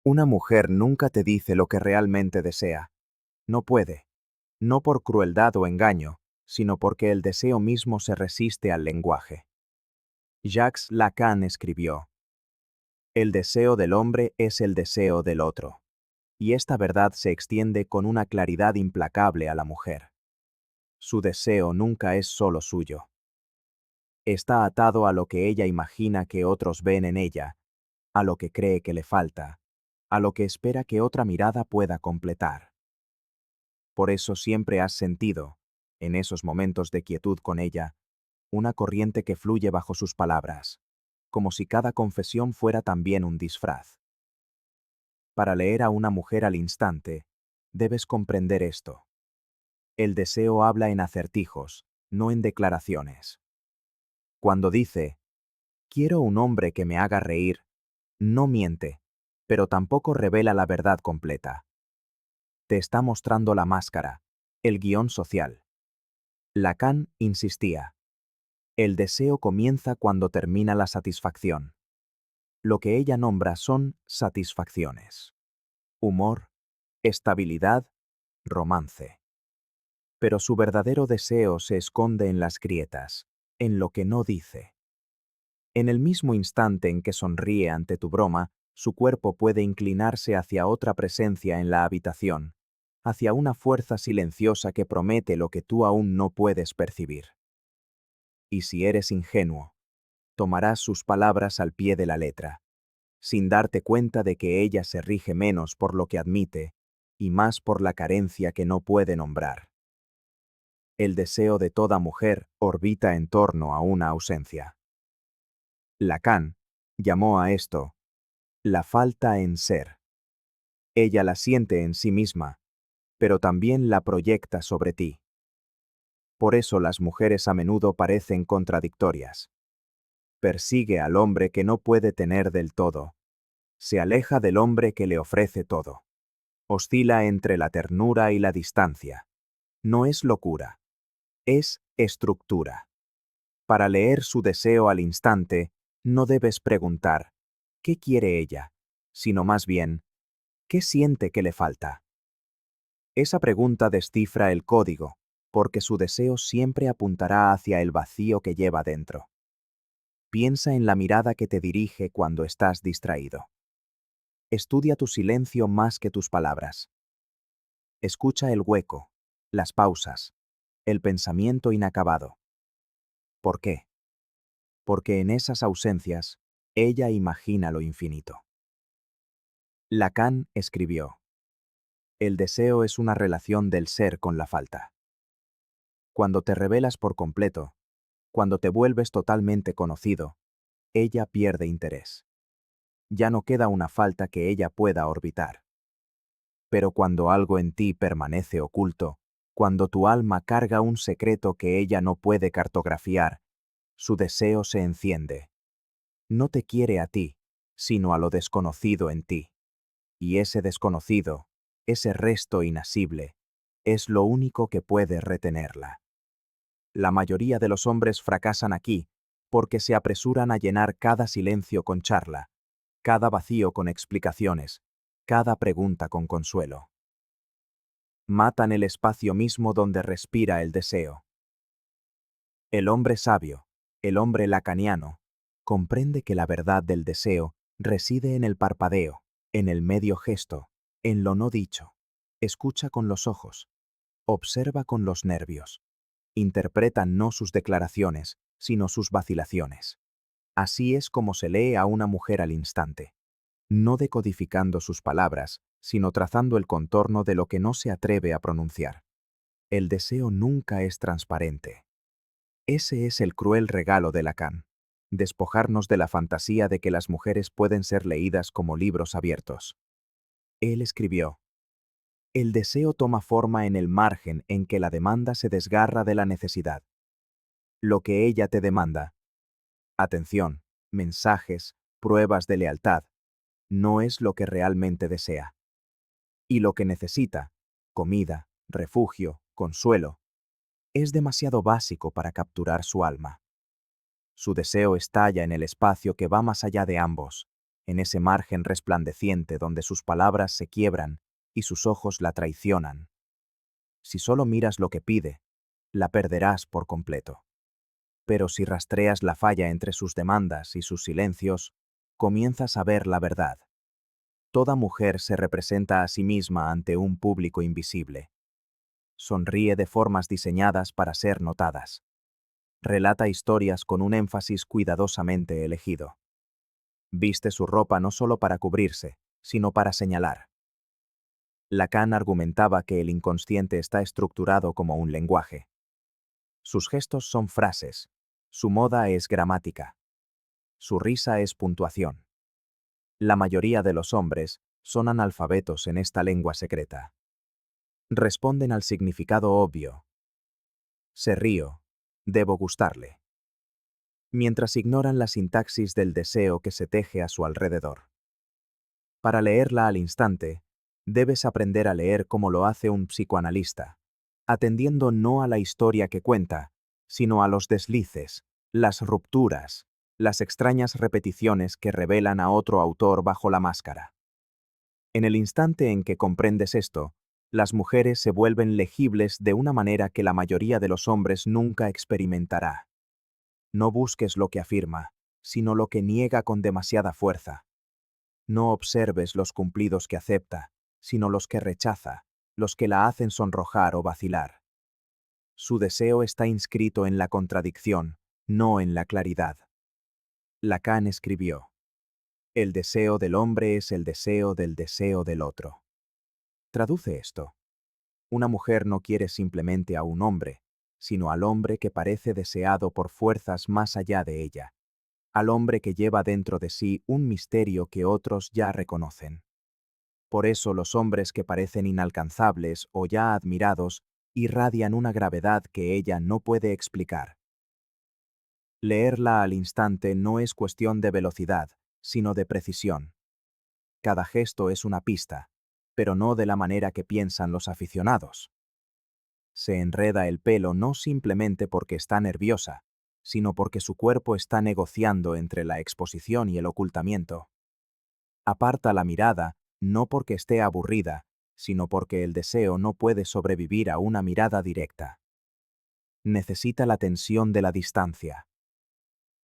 Una mujer nunca te dice lo que realmente desea. No puede. No por crueldad o engaño, sino porque el deseo mismo se resiste al lenguaje. Jacques Lacan escribió: "El deseo del hombre es el deseo del otro". Y esta verdad se extiende con una claridad implacable a la mujer. Su deseo nunca es solo suyo. Está atado a lo que ella imagina que otros ven en ella, a lo que cree que le falta, a lo que espera que otra mirada pueda completar. Por eso siempre has sentido, en esos momentos de quietud con ella, una corriente que fluye bajo sus palabras, como si cada confesión fuera también un disfraz. Para leer a una mujer al instante, debes comprender esto. El deseo habla en acertijos, no en declaraciones. Cuando dice, quiero un hombre que me haga reír, no miente, pero tampoco revela la verdad completa. Te está mostrando la máscara, el guión social. Lacan insistía: el deseo comienza cuando termina la satisfacción. Lo que ella nombra son satisfacciones: humor, estabilidad, romance. Pero su verdadero deseo se esconde en las grietas, en lo que no dice. En el mismo instante en que sonríe ante tu broma, su cuerpo puede inclinarse hacia otra presencia en la habitación, hacia una fuerza silenciosa que promete lo que tú aún no puedes percibir. Y si eres ingenuo, tomarás sus palabras al pie de la letra, sin darte cuenta de que ella se rige menos por lo que admite y más por la carencia que no puede nombrar. El deseo de toda mujer orbita en torno a una ausencia. Lacan llamó a esto la falta en ser. Ella la siente en sí misma, pero también la proyecta sobre ti. Por eso las mujeres a menudo parecen contradictorias. Persigue al hombre que no puede tener del todo. Se aleja del hombre que le ofrece todo. Oscila entre la ternura y la distancia. No es locura, es estructura. Para leer su deseo al instante, no debes preguntar, ¿qué quiere ella?, sino más bien, ¿qué siente que le falta? Esa pregunta descifra el código, porque su deseo siempre apuntará hacia el vacío que lleva dentro. Piensa en la mirada que te dirige cuando estás distraído. Estudia tu silencio más que tus palabras. Escucha el hueco, las pausas, el pensamiento inacabado. ¿Por qué? Porque en esas ausencias, ella imagina lo infinito. Lacan escribió: el deseo es una relación del ser con la falta. Cuando te revelas por completo, cuando te vuelves totalmente conocido, ella pierde interés. Ya no queda una falta que ella pueda orbitar. Pero cuando algo en ti permanece oculto, cuando tu alma carga un secreto que ella no puede cartografiar, su deseo se enciende. No te quiere a ti, sino a lo desconocido en ti. Y ese desconocido, ese resto inasible, es lo único que puede retenerla. La mayoría de los hombres fracasan aquí, porque se apresuran a llenar cada silencio con charla, cada vacío con explicaciones, cada pregunta con consuelo. Matan el espacio mismo donde respira el deseo. El hombre sabio, el hombre lacaniano, comprende que la verdad del deseo reside en el parpadeo, en el medio gesto, en lo no dicho. Escucha con los ojos, observa con los nervios. Interpreta no sus declaraciones, sino sus vacilaciones. Así es como se lee a una mujer al instante, no decodificando sus palabras, sino trazando el contorno de lo que no se atreve a pronunciar. El deseo nunca es transparente. Ese es el cruel regalo de Lacan: despojarnos de la fantasía de que las mujeres pueden ser leídas como libros abiertos. Él escribió: el deseo toma forma en el margen en que la demanda se desgarra de la necesidad. Lo que ella te demanda, atención, mensajes, pruebas de lealtad, no es lo que realmente desea. Y lo que necesita, comida, refugio, consuelo, es demasiado básico para capturar su alma. Su deseo estalla en el espacio que va más allá de ambos, en ese margen resplandeciente donde sus palabras se quiebran y sus ojos la traicionan. Si solo miras lo que pide, la perderás por completo. Pero si rastreas la falla entre sus demandas y sus silencios, comienzas a ver la verdad. Toda mujer se representa a sí misma ante un público invisible. Sonríe de formas diseñadas para ser notadas. Relata historias con un énfasis cuidadosamente elegido. Viste su ropa no solo para cubrirse, sino para señalar. Lacan argumentaba que el inconsciente está estructurado como un lenguaje. Sus gestos son frases, su moda es gramática, su risa es puntuación. La mayoría de los hombres son analfabetos en esta lengua secreta. Responden al significado obvio. Se río, debo gustarle. Mientras ignoran la sintaxis del deseo que se teje a su alrededor. Para leerla al instante, debes aprender a leer como lo hace un psicoanalista, atendiendo no a la historia que cuenta, sino a los deslices, las rupturas, las extrañas repeticiones que revelan a otro autor bajo la máscara. En el instante en que comprendes esto, las mujeres se vuelven legibles de una manera que la mayoría de los hombres nunca experimentará. No busques lo que afirma, sino lo que niega con demasiada fuerza. No observes los cumplidos que acepta, sino los que rechaza, los que la hacen sonrojar o vacilar. Su deseo está inscrito en la contradicción, no en la claridad. Lacan escribió: el deseo del hombre es el deseo del otro. Traduce esto. Una mujer no quiere simplemente a un hombre, sino al hombre que parece deseado por fuerzas más allá de ella, al hombre que lleva dentro de sí un misterio que otros ya reconocen. Por eso los hombres que parecen inalcanzables o ya admirados irradian una gravedad que ella no puede explicar. Leerla al instante no es cuestión de velocidad, sino de precisión. Cada gesto es una pista, pero no de la manera que piensan los aficionados. Se enreda el pelo no simplemente porque está nerviosa, sino porque su cuerpo está negociando entre la exposición y el ocultamiento. Aparta la mirada no porque esté aburrida, sino porque el deseo no puede sobrevivir a una mirada directa. Necesita la tensión de la distancia.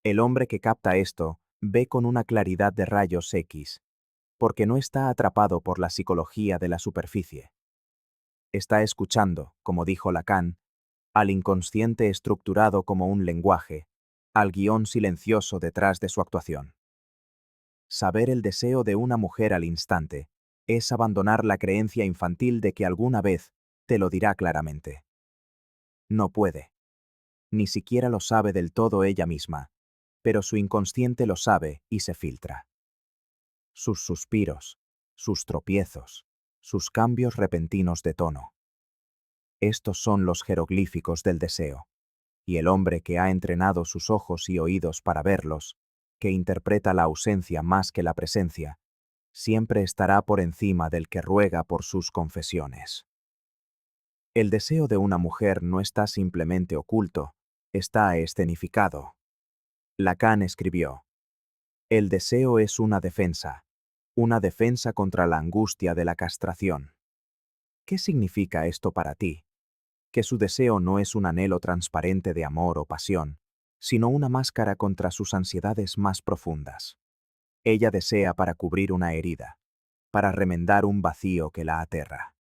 El hombre que capta esto ve con una claridad de rayos X, porque no está atrapado por la psicología de la superficie. Está escuchando, como dijo Lacan, al inconsciente estructurado como un lenguaje, al guión silencioso detrás de su actuación. Saber el deseo de una mujer al instante es abandonar la creencia infantil de que alguna vez te lo dirá claramente. No puede. Ni siquiera lo sabe del todo ella misma, pero su inconsciente lo sabe y se filtra. Sus suspiros, sus tropiezos, sus cambios repentinos de tono. Estos son los jeroglíficos del deseo, y el hombre que ha entrenado sus ojos y oídos para verlos, que interpreta la ausencia más que la presencia, siempre estará por encima del que ruega por sus confesiones. El deseo de una mujer no está simplemente oculto, está escenificado. Lacan escribió: el deseo es una defensa contra la angustia de la castración. ¿Qué significa esto para ti? Que su deseo no es un anhelo transparente de amor o pasión, sino una máscara contra sus ansiedades más profundas. Ella desea para cubrir una herida, para remendar un vacío que la aterra.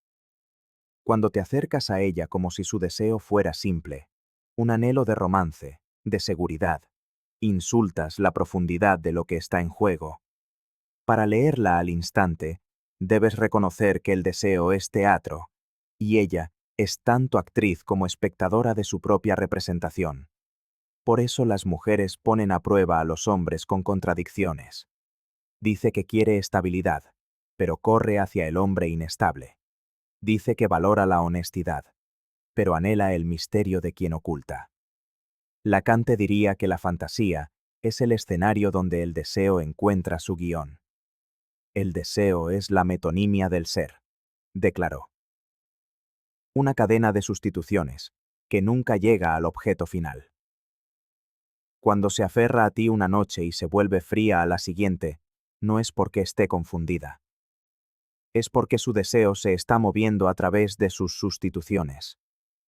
Cuando te acercas a ella como si su deseo fuera simple, un anhelo de romance, de seguridad, insultas la profundidad de lo que está en juego. Para leerla al instante, debes reconocer que el deseo es teatro, y ella es tanto actriz como espectadora de su propia representación. Por eso las mujeres ponen a prueba a los hombres con contradicciones. Dice que quiere estabilidad, pero corre hacia el hombre inestable. Dice que valora la honestidad, pero anhela el misterio de quien oculta. Lacan te diría que la fantasía es el escenario donde el deseo encuentra su guión. El deseo es la metonimia del ser, declaró. Una cadena de sustituciones, que nunca llega al objeto final. Cuando se aferra a ti una noche y se vuelve fría a la siguiente, no es porque esté confundida. Es porque su deseo se está moviendo a través de sus sustituciones,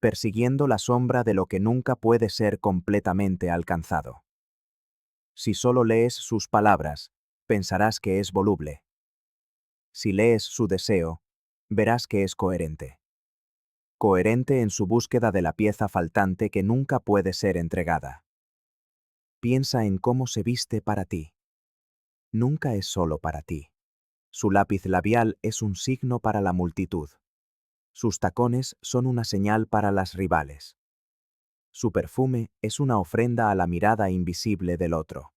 persiguiendo la sombra de lo que nunca puede ser completamente alcanzado. Si solo lees sus palabras, pensarás que es voluble. Si lees su deseo, verás que es coherente. Coherente en su búsqueda de la pieza faltante que nunca puede ser entregada. Piensa en cómo se viste para ti. Nunca es solo para ti. Su lápiz labial es un signo para la multitud. Sus tacones son una señal para las rivales. Su perfume es una ofrenda a la mirada invisible del otro.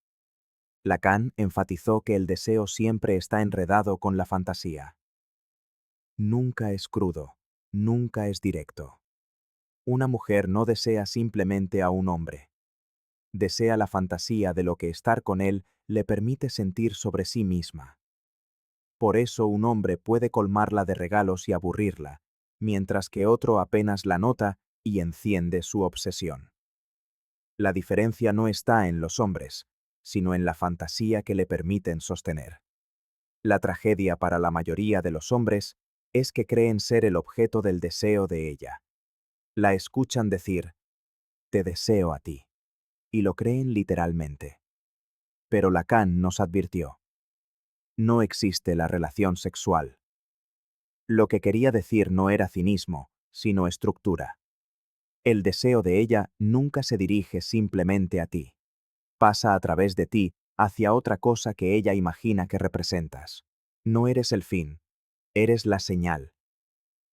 Lacan enfatizó que el deseo siempre está enredado con la fantasía. Nunca es crudo, nunca es directo. Una mujer no desea simplemente a un hombre. Desea la fantasía de lo que estar con él le permite sentir sobre sí misma. Por eso un hombre puede colmarla de regalos y aburrirla, mientras que otro apenas la nota y enciende su obsesión. La diferencia no está en los hombres, sino en la fantasía que le permiten sostener. La tragedia para la mayoría de los hombres es que creen ser el objeto del deseo de ella. La escuchan decir, te deseo a ti, y lo creen literalmente. Pero Lacan nos advirtió, no existe la relación sexual. Lo que quería decir no era cinismo, sino estructura. El deseo de ella nunca se dirige simplemente a ti. Pasa a través de ti hacia otra cosa que ella imagina que representas. No eres el fin, eres la señal.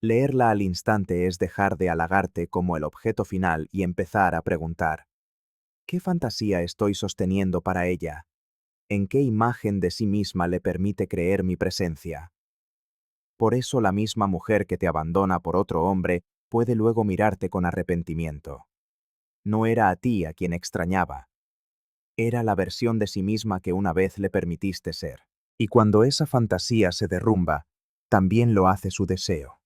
Leerla al instante es dejar de halagarte como el objeto final y empezar a preguntar, ¿qué fantasía estoy sosteniendo para ella? ¿En qué imagen de sí misma le permite creer mi presencia? Por eso la misma mujer que te abandona por otro hombre puede luego mirarte con arrepentimiento. No era a ti a quien extrañaba. Era la versión de sí misma que una vez le permitiste ser. Y cuando esa fantasía se derrumba, también lo hace su deseo.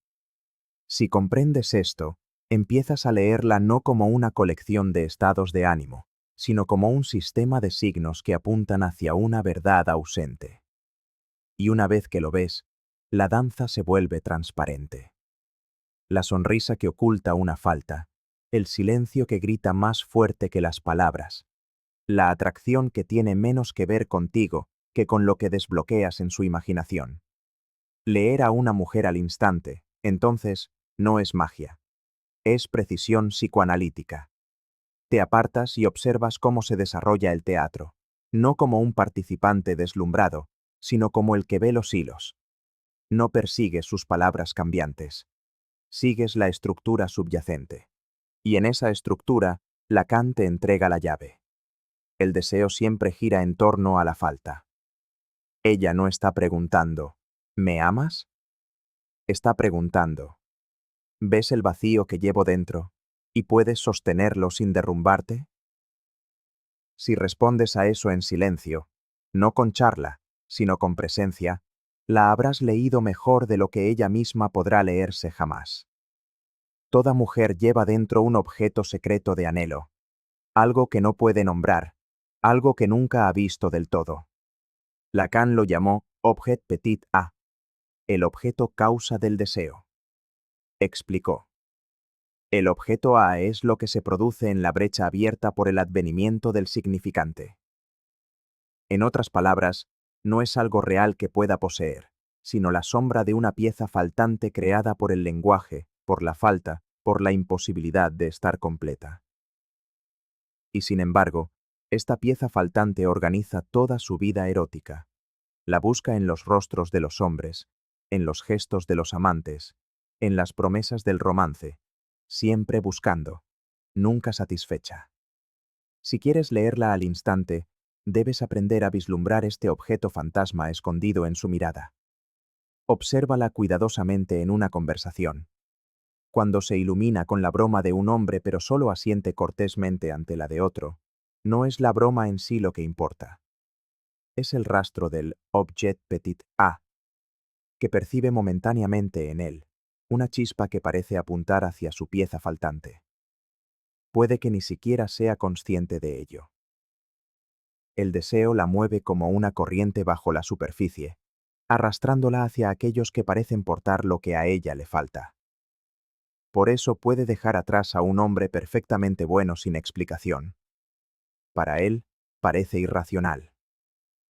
Si comprendes esto, empiezas a leerla no como una colección de estados de ánimo, sino como un sistema de signos que apuntan hacia una verdad ausente. Y una vez que lo ves, la danza se vuelve transparente. La sonrisa que oculta una falta, el silencio que grita más fuerte que las palabras, la atracción que tiene menos que ver contigo que con lo que desbloqueas en su imaginación. Leer a una mujer al instante, entonces, no es magia. Es precisión psicoanalítica. Te apartas y observas cómo se desarrolla el teatro, no como un participante deslumbrado, sino como el que ve los hilos. No persigues sus palabras cambiantes. Sigues la estructura subyacente. Y en esa estructura, Lacan te entrega la llave. El deseo siempre gira en torno a la falta. Ella no está preguntando, ¿me amas? Está preguntando, ¿ves el vacío que llevo dentro y puedes sostenerlo sin derrumbarte? Si respondes a eso en silencio, no con charla, sino con presencia, la habrás leído mejor de lo que ella misma podrá leerse jamás. Toda mujer lleva dentro un objeto secreto de anhelo, algo que no puede nombrar, algo que nunca ha visto del todo. Lacan lo llamó objet petit a, el objeto causa del deseo. Explicó. El objeto A es lo que se produce en la brecha abierta por el advenimiento del significante. En otras palabras, no es algo real que pueda poseer, sino la sombra de una pieza faltante creada por el lenguaje, por la falta, por la imposibilidad de estar completa. Y sin embargo, esta pieza faltante organiza toda su vida erótica. La busca en los rostros de los hombres, en los gestos de los amantes, en las promesas del romance, siempre buscando, nunca satisfecha. Si quieres leerla al instante, debes aprender a vislumbrar este objeto fantasma escondido en su mirada. Obsérvala cuidadosamente en una conversación. Cuando se ilumina con la broma de un hombre pero solo asiente cortésmente ante la de otro, no es la broma en sí lo que importa. Es el rastro del objet petit a, que percibe momentáneamente en él, una chispa que parece apuntar hacia su pieza faltante. Puede que ni siquiera sea consciente de ello. El deseo la mueve como una corriente bajo la superficie, arrastrándola hacia aquellos que parecen portar lo que a ella le falta. Por eso puede dejar atrás a un hombre perfectamente bueno sin explicación. Para él, parece irracional.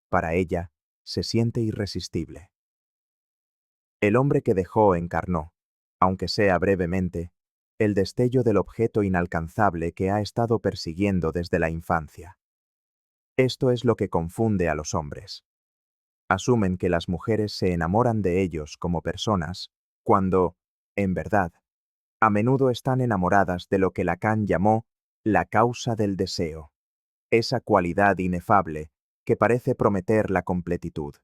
Para ella, se siente irresistible. El hombre que dejó encarnó, aunque sea brevemente, el destello del objeto inalcanzable que ha estado persiguiendo desde la infancia. Esto es lo que confunde a los hombres. Asumen que las mujeres se enamoran de ellos como personas, cuando, en verdad, a menudo están enamoradas de lo que Lacan llamó la causa del deseo, esa cualidad inefable que parece prometer la completitud.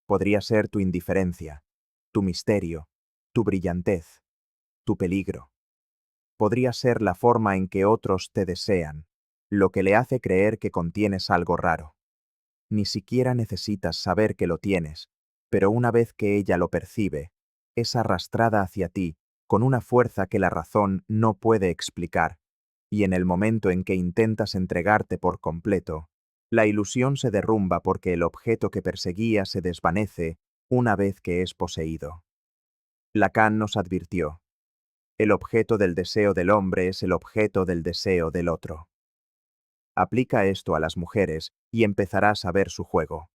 Podría ser tu indiferencia, tu misterio, tu brillantez, tu peligro. Podría ser la forma en que otros te desean, lo que le hace creer que contienes algo raro. Ni siquiera necesitas saber que lo tienes, pero una vez que ella lo percibe, es arrastrada hacia ti con una fuerza que la razón no puede explicar, y en el momento en que intentas entregarte por completo, la ilusión se derrumba porque el objeto que perseguía se desvanece una vez que es poseído. Lacan nos advirtió: el objeto del deseo del hombre es el objeto del deseo del otro. Aplica esto a las mujeres y empezarás a ver su juego.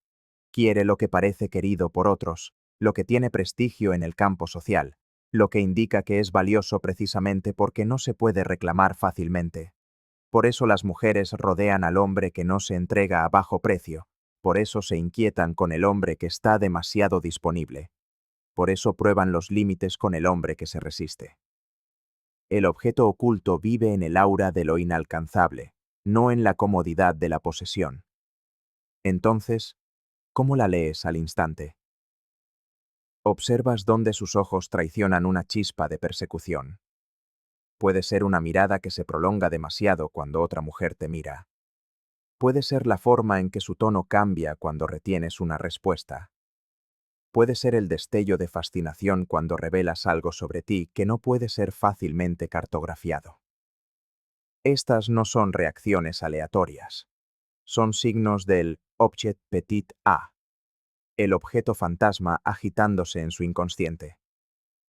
Quiere lo que parece querido por otros, lo que tiene prestigio en el campo social, lo que indica que es valioso precisamente porque no se puede reclamar fácilmente. Por eso las mujeres rodean al hombre que no se entrega a bajo precio, por eso se inquietan con el hombre que está demasiado disponible, por eso prueban los límites con el hombre que se resiste. El objeto oculto vive en el aura de lo inalcanzable, no en la comodidad de la posesión. Entonces, ¿cómo la lees al instante? Observas dónde sus ojos traicionan una chispa de persecución. Puede ser una mirada que se prolonga demasiado cuando otra mujer te mira. Puede ser la forma en que su tono cambia cuando retienes una respuesta. Puede ser el destello de fascinación cuando revelas algo sobre ti que no puede ser fácilmente cartografiado. Estas no son reacciones aleatorias. Son signos del objet petit a, el objeto fantasma agitándose en su inconsciente.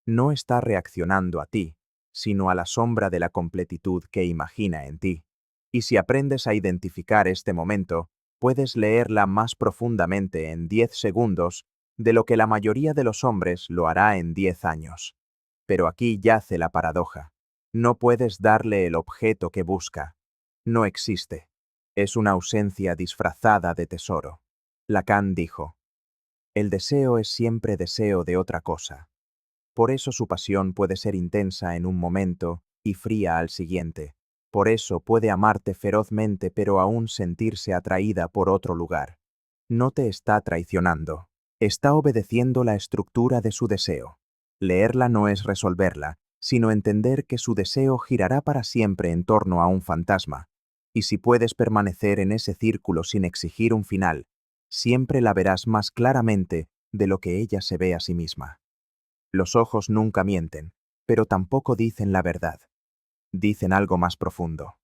No está reaccionando a ti, sino a la sombra de la completitud que imagina en ti. Y si aprendes a identificar este momento, puedes leerla más profundamente en 10 segundos de lo que la mayoría de los hombres lo hará en 10 años. Pero aquí yace la paradoja. No puedes darle el objeto que busca. No existe. Es una ausencia disfrazada de tesoro. Lacan dijo: el deseo es siempre deseo de otra cosa. Por eso su pasión puede ser intensa en un momento y fría al siguiente. Por eso puede amarte ferozmente pero aún sentirse atraída por otro lugar. No te está traicionando. Está obedeciendo la estructura de su deseo. Leerla no es resolverla, sino entender que su deseo girará para siempre en torno a un fantasma. Y si puedes permanecer en ese círculo sin exigir un final, siempre la verás más claramente de lo que ella se ve a sí misma. Los ojos nunca mienten, pero tampoco dicen la verdad. Dicen algo más profundo.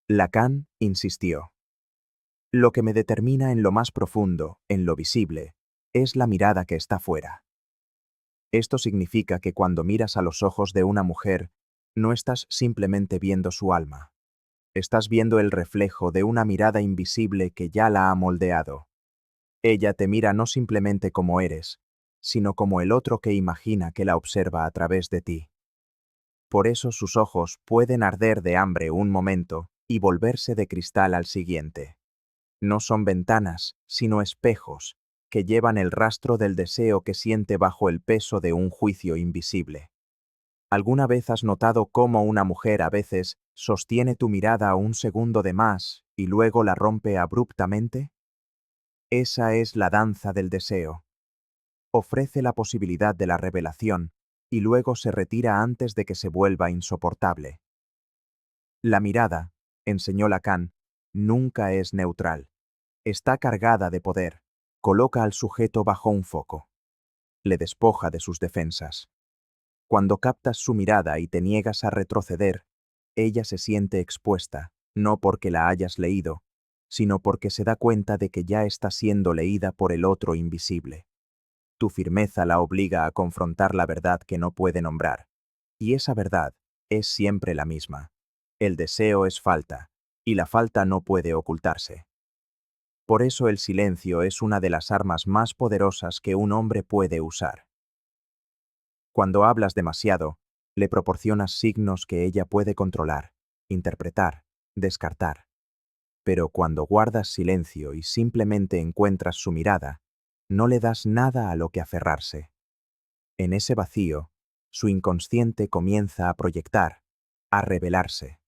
Lacan insistió: lo que me determina en lo más profundo, en lo visible, es la mirada que está fuera. Esto significa que cuando miras a los ojos de una mujer, no estás simplemente viendo su alma. Estás viendo el reflejo de una mirada invisible que ya la ha moldeado. Ella te mira no simplemente como eres, sino como el otro que imagina que la observa a través de ti. Por eso sus ojos pueden arder de hambre un momento y volverse de cristal al siguiente. No son ventanas, sino espejos, que llevan el rastro del deseo que siente bajo el peso de un juicio invisible. ¿Alguna vez has notado cómo una mujer a veces sostiene tu mirada un segundo de más y luego la rompe abruptamente? Esa es la danza del deseo. Ofrece la posibilidad de la revelación y luego se retira antes de que se vuelva insoportable. La mirada, enseñó Lacan, nunca es neutral. Está cargada de poder, coloca al sujeto bajo un foco. Le despoja de sus defensas. Cuando captas su mirada y te niegas a retroceder, ella se siente expuesta, no porque la hayas leído, sino porque se da cuenta de que ya está siendo leída por el otro invisible. Tu firmeza la obliga a confrontar la verdad que no puede nombrar, y esa verdad es siempre la misma. El deseo es falta, y la falta no puede ocultarse. Por eso el silencio es una de las armas más poderosas que un hombre puede usar. Cuando hablas demasiado, le proporcionas signos que ella puede controlar, interpretar, descartar. Pero cuando guardas silencio y simplemente encuentras su mirada, no le das nada a lo que aferrarse. En ese vacío, su inconsciente comienza a proyectar, a revelarse.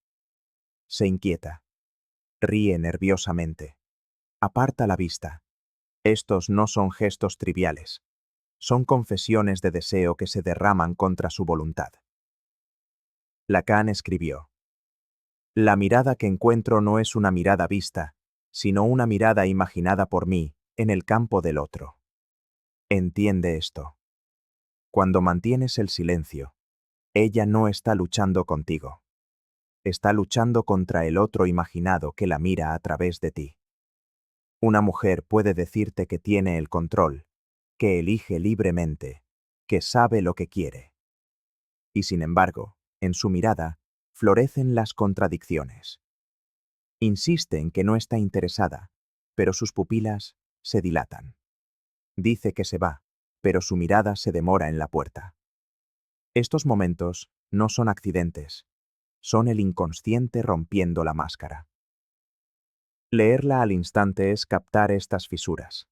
Se inquieta, ríe nerviosamente, aparta la vista. Estos no son gestos triviales, son confesiones de deseo que se derraman contra su voluntad. Lacan escribió: la mirada que encuentro no es una mirada vista, sino una mirada imaginada por mí en el campo del otro. Entiende esto. Cuando mantienes el silencio, ella no está luchando contigo. Está luchando contra el otro imaginado que la mira a través de ti. Una mujer puede decirte que tiene el control, que elige libremente, que sabe lo que quiere. Y sin embargo, en su mirada, florecen las contradicciones. Insiste en que no está interesada, pero sus pupilas se dilatan. Dice que se va, pero su mirada se demora en la puerta. Estos momentos no son accidentes, son el inconsciente rompiendo la máscara. Leerla al instante es captar estas fisuras.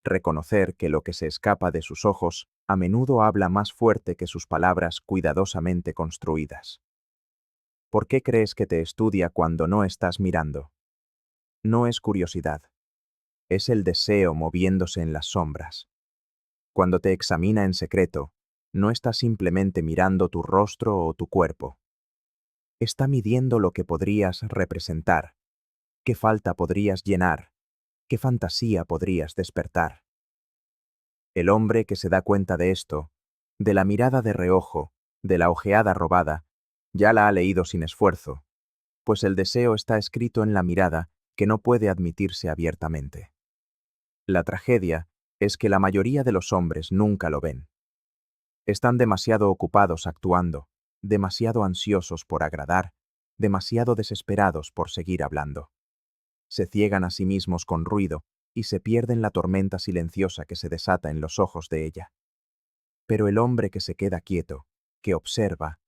Reconocer que lo que se escapa de sus ojos a menudo habla más fuerte que sus palabras cuidadosamente construidas. ¿Por qué crees que te estudia cuando no estás mirando? No es curiosidad. Es el deseo moviéndose en las sombras. Cuando te examina en secreto, no está simplemente mirando tu rostro o tu cuerpo. Está midiendo lo que podrías representar, qué falta podrías llenar, qué fantasía podrías despertar. El hombre que se da cuenta de esto, de la mirada de reojo, de la ojeada robada, ya la ha leído sin esfuerzo, pues el deseo está escrito en la mirada que no puede admitirse abiertamente. La tragedia es que la mayoría de los hombres nunca lo ven. Están demasiado ocupados actuando, demasiado ansiosos por agradar, demasiado desesperados por seguir hablando. Se ciegan a sí mismos con ruido y se pierden la tormenta silenciosa que se desata en los ojos de ella. Pero el hombre que se queda quieto, que observa,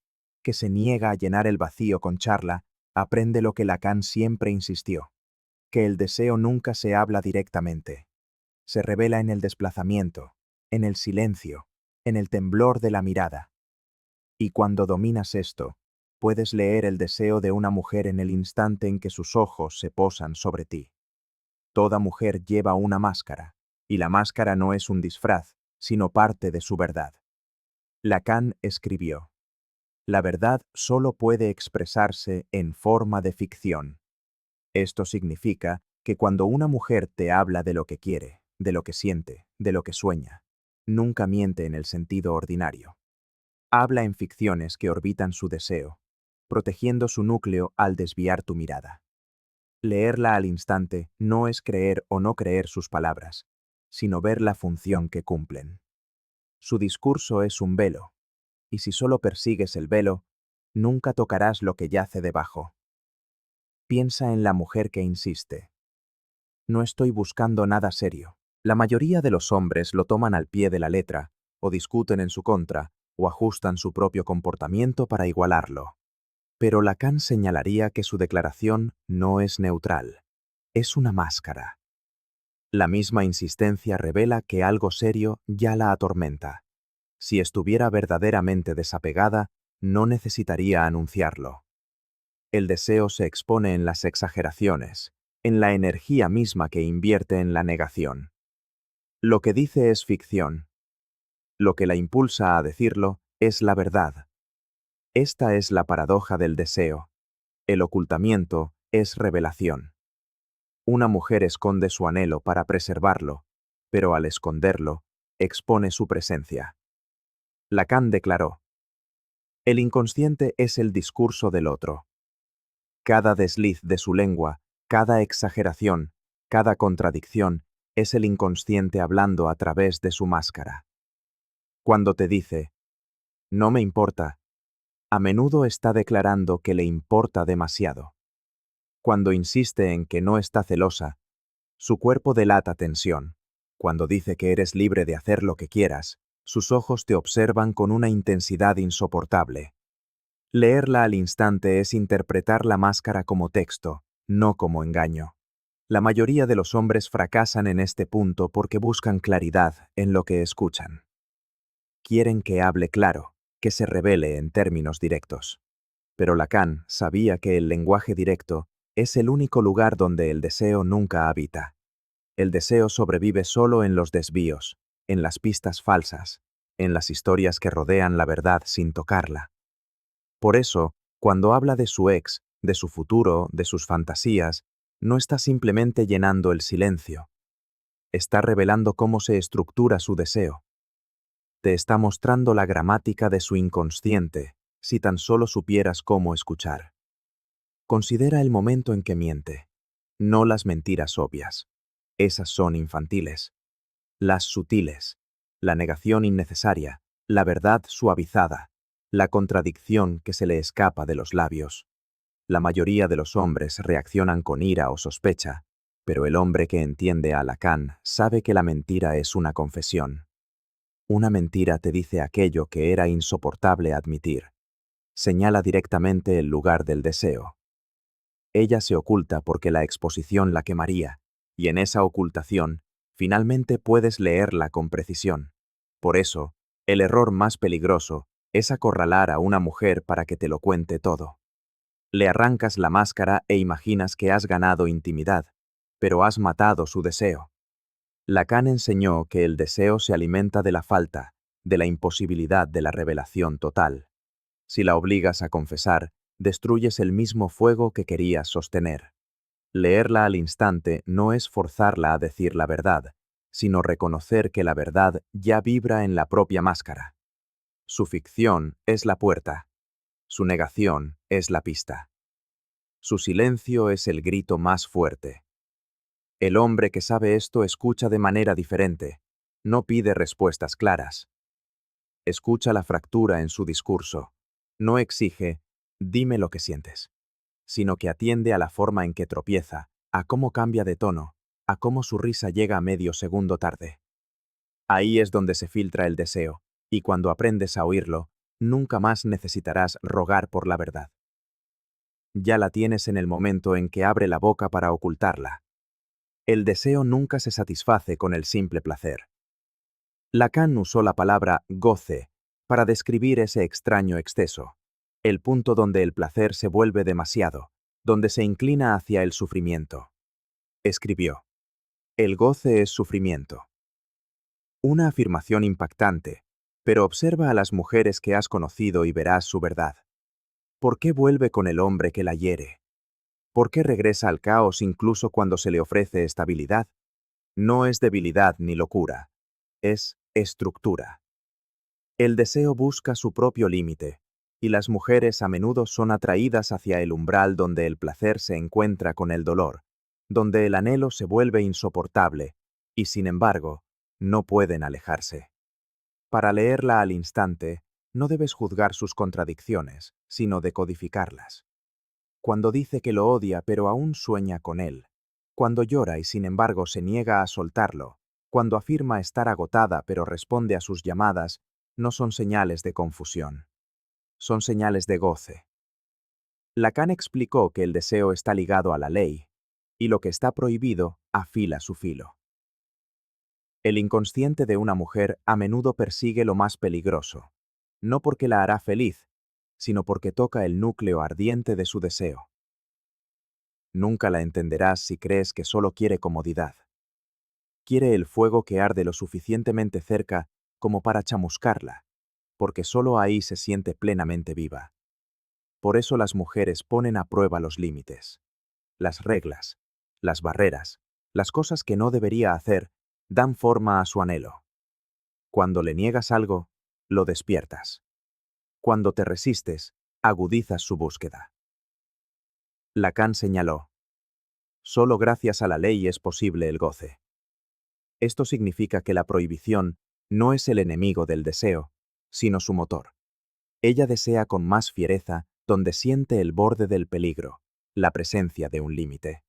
que se niega a llenar el vacío con charla, aprende lo que Lacan siempre insistió, que el deseo nunca se habla directamente. Se revela en el desplazamiento, en el silencio, en el temblor de la mirada. Y cuando dominas esto, puedes leer el deseo de una mujer en el instante en que sus ojos se posan sobre ti. Toda mujer lleva una máscara, y la máscara no es un disfraz, sino parte de su verdad. Lacan escribió: la verdad solo puede expresarse en forma de ficción. Esto significa que cuando una mujer te habla de lo que quiere, de lo que siente, de lo que sueña, nunca miente en el sentido ordinario. Habla en ficciones que orbitan su deseo, protegiendo su núcleo al desviar tu mirada. Leerla al instante no es creer o no creer sus palabras, sino ver la función que cumplen. Su discurso es un velo, y si solo persigues el velo, nunca tocarás lo que yace debajo. Piensa en la mujer que insiste: no estoy buscando nada serio. La mayoría de los hombres lo toman al pie de la letra, o discuten en su contra, o ajustan su propio comportamiento para igualarlo. Pero Lacan señalaría que su declaración no es neutral, es una máscara. La misma insistencia revela que algo serio ya la atormenta. Si estuviera verdaderamente desapegada, no necesitaría anunciarlo. El deseo se expone en las exageraciones, en la energía misma que invierte en la negación. Lo que dice es ficción. Lo que la impulsa a decirlo es la verdad. Esta es la paradoja del deseo. El ocultamiento es revelación. Una mujer esconde su anhelo para preservarlo, pero al esconderlo, expone su presencia. Lacan declaró: el inconsciente es el discurso del otro. Cada desliz de su lengua Cada exageración, cada contradicción, es el inconsciente hablando a través de su máscara. Cuando te dice, no me importa, a menudo está declarando que le importa demasiado. Cuando insiste en que no está celosa, su cuerpo delata tensión. Cuando dice que eres libre de hacer lo que quieras, sus ojos te observan con una intensidad insoportable. Leerla al instante es interpretar la máscara como texto, no como engaño. La mayoría de los hombres fracasan en este punto porque buscan claridad en lo que escuchan. Quieren que hable claro, que se revele en términos directos. Pero Lacan sabía que el lenguaje directo es el único lugar donde el deseo nunca habita. El deseo sobrevive solo en los desvíos, en las pistas falsas, en las historias que rodean la verdad sin tocarla. Por eso, cuando habla de su ex, de su futuro, de sus fantasías, no está simplemente llenando el silencio. Está revelando cómo se estructura su deseo. Te está mostrando la gramática de su inconsciente, si tan solo supieras cómo escuchar. Considera el momento en que miente, no las mentiras obvias. Esas son infantiles. Las sutiles, la negación innecesaria, la verdad suavizada, la contradicción que se le escapa de los labios. La mayoría de los hombres reaccionan con ira o sospecha, pero el hombre que entiende a Lacan sabe que la mentira es una confesión. Una mentira te dice aquello que era insoportable admitir. Señala directamente el lugar del deseo. Ella se oculta porque la exposición la quemaría, y en esa ocultación, finalmente puedes leerla con precisión. Por eso, el error más peligroso es acorralar a una mujer para que te lo cuente todo. Le arrancas la máscara e imaginas que has ganado intimidad, pero has matado su deseo. Lacan enseñó que el deseo se alimenta de la falta, de la imposibilidad de la revelación total. Si la obligas a confesar, destruyes el mismo fuego que querías sostener. Leerla al instante no es forzarla a decir la verdad, sino reconocer que la verdad ya vibra en la propia máscara. Su ficción es la puerta. Su negación es la pista. Su silencio es el grito más fuerte. El hombre que sabe esto escucha de manera diferente. No pide respuestas claras. Escucha la fractura en su discurso. No exige, dime lo que sientes, sino que atiende a la forma en que tropieza, a cómo cambia de tono, a cómo su risa llega a medio segundo tarde. Ahí es donde se filtra el deseo, y cuando aprendes a oírlo, nunca más necesitarás rogar por la verdad. Ya la tienes en el momento en que abre la boca para ocultarla. El deseo nunca se satisface con el simple placer. Lacan usó la palabra goce para describir ese extraño exceso, el punto donde el placer se vuelve demasiado, donde se inclina hacia el sufrimiento. Escribió: el goce es sufrimiento. Una afirmación impactante, pero observa a las mujeres que has conocido y verás su verdad. ¿Por qué vuelve con el hombre que la hiere? ¿Por qué regresa al caos incluso cuando se le ofrece estabilidad? No es debilidad ni locura, es estructura. El deseo busca su propio límite, y las mujeres a menudo son atraídas hacia el umbral donde el placer se encuentra con el dolor, donde el anhelo se vuelve insoportable, y sin embargo, no pueden alejarse. Para leerla al instante, no debes juzgar sus contradicciones, sino decodificarlas. Cuando dice que lo odia pero aún sueña con él, cuando llora y sin embargo se niega a soltarlo, cuando afirma estar agotada pero responde a sus llamadas, no son señales de confusión. Son señales de goce. Lacan explicó que el deseo está ligado a la ley, y lo que está prohibido afila su filo. El inconsciente de una mujer a menudo persigue lo más peligroso, no porque la hará feliz, sino porque toca el núcleo ardiente de su deseo. Nunca la entenderás si crees que solo quiere comodidad. Quiere el fuego que arde lo suficientemente cerca como para chamuscarla, porque solo ahí se siente plenamente viva. Por eso las mujeres ponen a prueba los límites. Las reglas, las barreras, las cosas que no debería hacer, dan forma a su anhelo. Cuando le niegas algo, lo despiertas. Cuando te resistes, agudizas su búsqueda. Lacan señaló: Solo gracias a la ley es posible el goce. Esto significa que la prohibición no es el enemigo del deseo, sino su motor. Ella desea con más fiereza donde siente el borde del peligro, la presencia de un límite.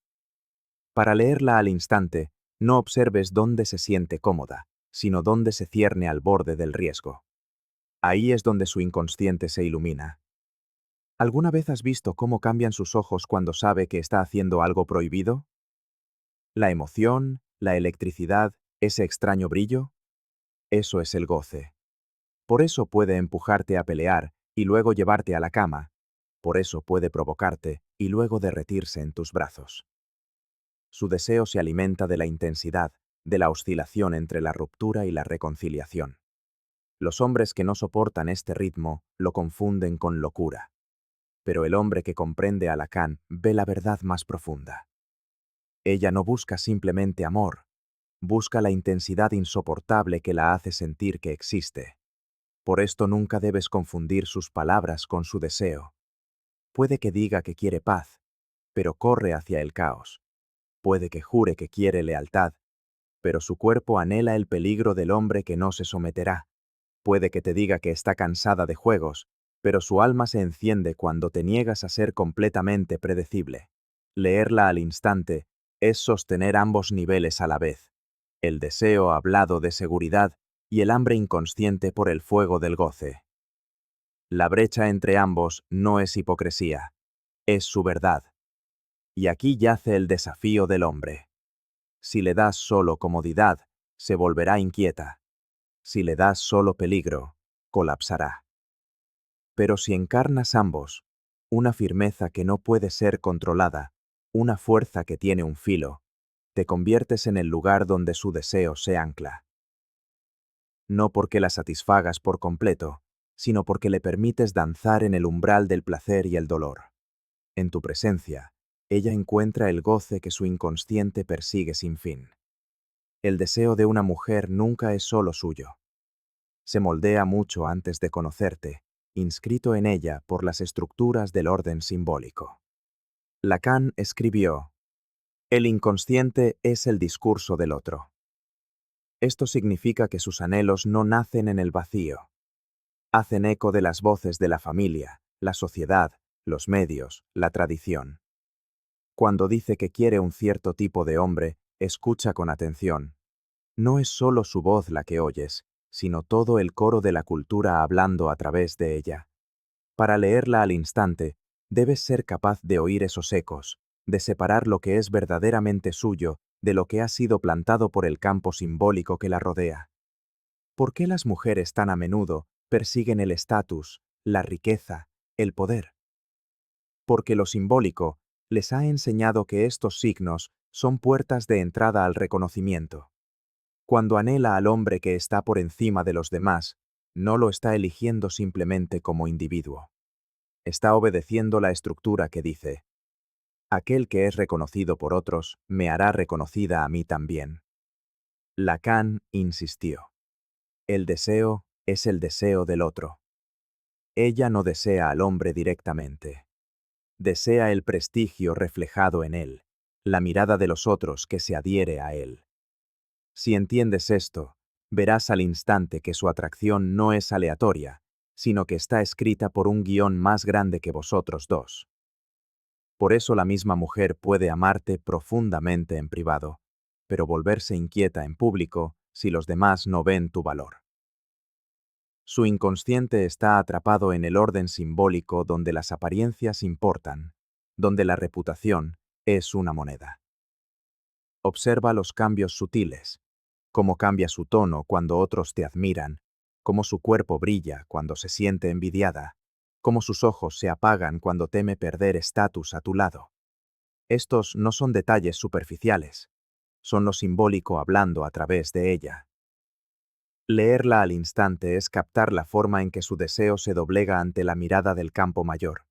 Para leerla al instante, no observes dónde se siente cómoda, sino dónde se cierne al borde del riesgo. Ahí es donde su inconsciente se ilumina. ¿Alguna vez has visto cómo cambian sus ojos cuando sabe que está haciendo algo prohibido? La emoción, la electricidad, ese extraño brillo, eso es el goce. Por eso puede empujarte a pelear y luego llevarte a la cama. Por eso puede provocarte y luego derretirse en tus brazos. Su deseo se alimenta de la intensidad, de la oscilación entre la ruptura y la reconciliación. Los hombres que no soportan este ritmo lo confunden con locura. Pero el hombre que comprende a Lacan ve la verdad más profunda. Ella no busca simplemente amor, busca la intensidad insoportable que la hace sentir que existe. Por esto nunca debes confundir sus palabras con su deseo. Puede que diga que quiere paz, pero corre hacia el caos. Puede que jure que quiere lealtad, pero su cuerpo anhela el peligro del hombre que no se someterá. Puede que te diga que está cansada de juegos, pero su alma se enciende cuando te niegas a ser completamente predecible. Leerla al instante es sostener ambos niveles a la vez, el deseo hablado de seguridad y el hambre inconsciente por el fuego del goce. La brecha entre ambos no es hipocresía, es su verdad. Y aquí yace el desafío del hombre. Si le das solo comodidad, se volverá inquieta. Si le das solo peligro, colapsará. Pero si encarnas ambos, una firmeza que no puede ser controlada, una fuerza que tiene un filo, te conviertes en el lugar donde su deseo se ancla. No porque la satisfagas por completo, sino porque le permites danzar en el umbral del placer y el dolor. En tu presencia, ella encuentra el goce que su inconsciente persigue sin fin. El deseo de una mujer nunca es solo suyo. Se moldea mucho antes de conocerte, inscrito en ella por las estructuras del orden simbólico. Lacan escribió: el inconsciente es el discurso del otro. Esto significa que sus anhelos no nacen en el vacío. Hacen eco de las voces de la familia, la sociedad, los medios, la tradición. Cuando dice que quiere un cierto tipo de hombre, escucha con atención. No es solo su voz la que oyes, sino todo el coro de la cultura hablando a través de ella. Para leerla al instante, debes ser capaz de oír esos ecos, de separar lo que es verdaderamente suyo de lo que ha sido plantado por el campo simbólico que la rodea. ¿Por qué las mujeres tan a menudo persiguen el estatus, la riqueza, el poder? Porque lo simbólico les ha enseñado que estos signos son puertas de entrada al reconocimiento. Cuando anhela al hombre que está por encima de los demás, no lo está eligiendo simplemente como individuo. Está obedeciendo la estructura que dice: aquel que es reconocido por otros, me hará reconocida a mí también. Lacan insistió: el deseo es el deseo del otro. Ella no desea al hombre directamente. Desea el prestigio reflejado en él, la mirada de los otros que se adhiere a él. Si entiendes esto, verás al instante que su atracción no es aleatoria, sino que está escrita por un guión más grande que vosotros dos. Por eso la misma mujer puede amarte profundamente en privado, pero volverse inquieta en público si los demás no ven tu valor. Su inconsciente está atrapado en el orden simbólico donde las apariencias importan, donde la reputación es una moneda. Observa los cambios sutiles, cómo cambia su tono cuando otros te admiran, cómo su cuerpo brilla cuando se siente envidiada, cómo sus ojos se apagan cuando teme perder estatus a tu lado. Estos no son detalles superficiales, son lo simbólico hablando a través de ella. Leerla al instante es captar la forma en que su deseo se doblega ante la mirada del campo mayor.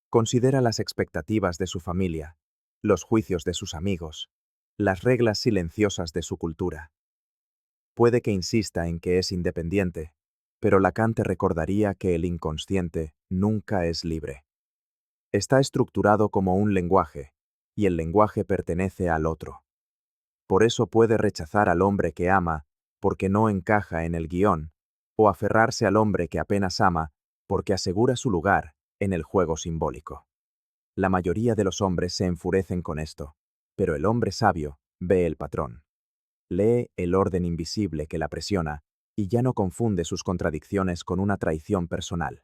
Considera las expectativas de su familia, los juicios de sus amigos, las reglas silenciosas de su cultura. Puede que insista en que es independiente, pero Lacan te recordaría que el inconsciente nunca es libre. Está estructurado como un lenguaje, y el lenguaje pertenece al otro. Por eso puede rechazar al hombre que ama, porque no encaja en el guión, o aferrarse al hombre que apenas ama, porque asegura su lugar en el juego simbólico. La mayoría de los hombres se enfurecen con esto, pero el hombre sabio ve el patrón. Lee el orden invisible que la presiona y ya no confunde sus contradicciones con una traición personal.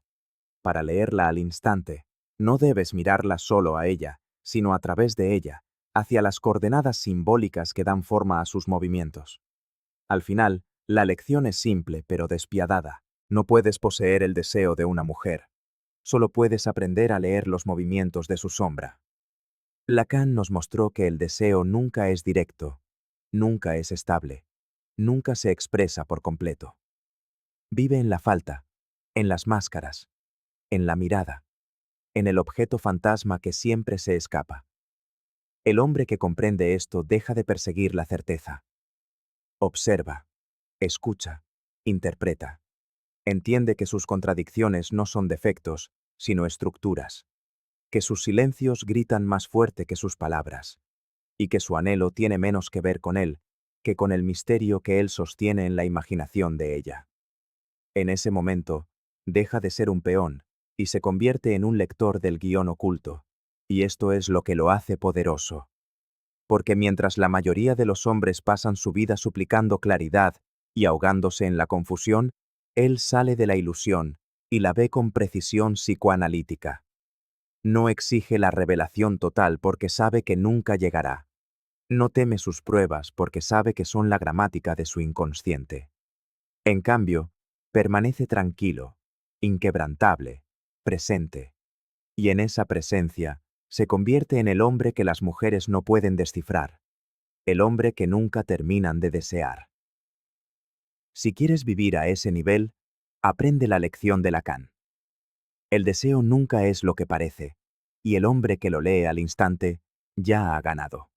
Para leerla al instante, no debes mirarla solo a ella, sino a través de ella, hacia las coordenadas simbólicas que dan forma a sus movimientos. Al final, la lección es simple pero despiadada. No puedes poseer el deseo de una mujer. Solo puedes aprender a leer los movimientos de su sombra. Lacan nos mostró que el deseo nunca es directo, nunca es estable, nunca se expresa por completo. Vive en la falta, en las máscaras, en la mirada, en el objeto fantasma que siempre se escapa. El hombre que comprende esto deja de perseguir la certeza. Observa, escucha, interpreta. Entiende que sus contradicciones no son defectos, sino estructuras, que sus silencios gritan más fuerte que sus palabras, y que su anhelo tiene menos que ver con él que con el misterio que él sostiene en la imaginación de ella. En ese momento, deja de ser un peón y se convierte en un lector del guión oculto, y esto es lo que lo hace poderoso. Porque mientras la mayoría de los hombres pasan su vida suplicando claridad y ahogándose en la confusión, él sale de la ilusión y la ve con precisión psicoanalítica. No exige la revelación total porque sabe que nunca llegará. No teme sus pruebas porque sabe que son la gramática de su inconsciente. En cambio, permanece tranquilo, inquebrantable, presente. Y en esa presencia, se convierte en el hombre que las mujeres no pueden descifrar, el hombre que nunca terminan de desear. Si quieres vivir a ese nivel, aprende la lección de Lacan. El deseo nunca es lo que parece, y el hombre que lo lee al instante ya ha ganado.